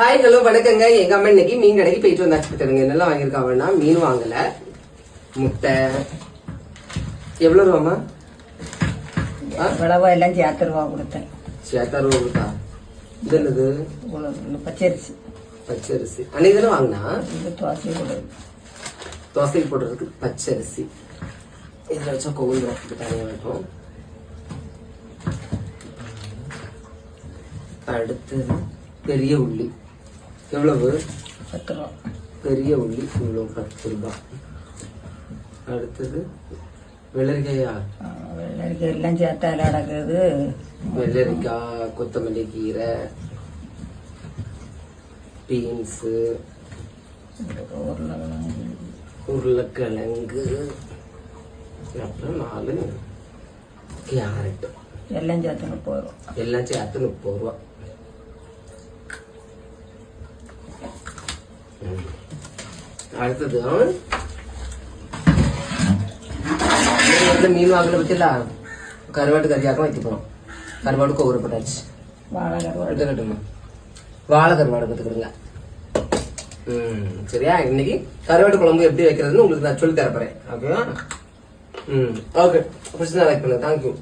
Hi hello வணக்கங்க. எங்க அம்மா இன்னைக்கு மீன் கடைக்கு போயிட்டு வந்தாச்சு. தருங்க என்னெல்லாம் வாங்கியிருக்காங்கன்னா மீன் வாங்கல, முட்டை. எவ்வளவு ரூபாமா? இவ்வளவா எல்லாம் சேர்த்துருவா கொடுத்தேன். சேர்த்தாரு கொடுத்தா? இது என்னது? பச்சரிசி. பச்சரிசி அன்னைக்கு தானே வாங்கினா? தோசை போடுறது, தோசைக்கு போடுறதுக்கு பச்சரிசி. இதுல வச்சா கோவில் வரத்துக்கு தனியாக இருக்கும். அடுத்தது பெரிய உள்ளி. எவ்வளவு? 10 ரூபா. பெரிய உள்ளி இவ்வளவு 10 ரூபாய். அடுத்தது வெள்ளரிக்காயா? வெள்ளரிக்காய் எல்லாம் சேர்த்தா நடக்குது. வெள்ளரிக்காய், கொத்தமல்லி கீரை, பீன்ஸ், உருளைக்கிழங்கு, அப்புறம் 4 கேரட். எல்லாம் சேர்த்து 30 ரூபா. எல்லாம் சேர்த்து 30 ரூபா. அடுத்தது மீன் வாங்கல பத்தில கருவாட்டு கறியாக்கம் வைக்க போறோம். கருவாடு ஊறப்பட்டாச்சு. வாழை கருவாடு, வாழை கருவாடு கத்துக்கிறீங்க. சரியா? இன்னைக்கு கருவாட்டு குழம்பு எப்படி வைக்கிறதுன்னு உங்களுக்கு நான் சொல்லி தரப்போறேன். ஓகேவா? ஓகே, பிடிச்சா லைக் பண்ணுங்க. தேங்க்யூ.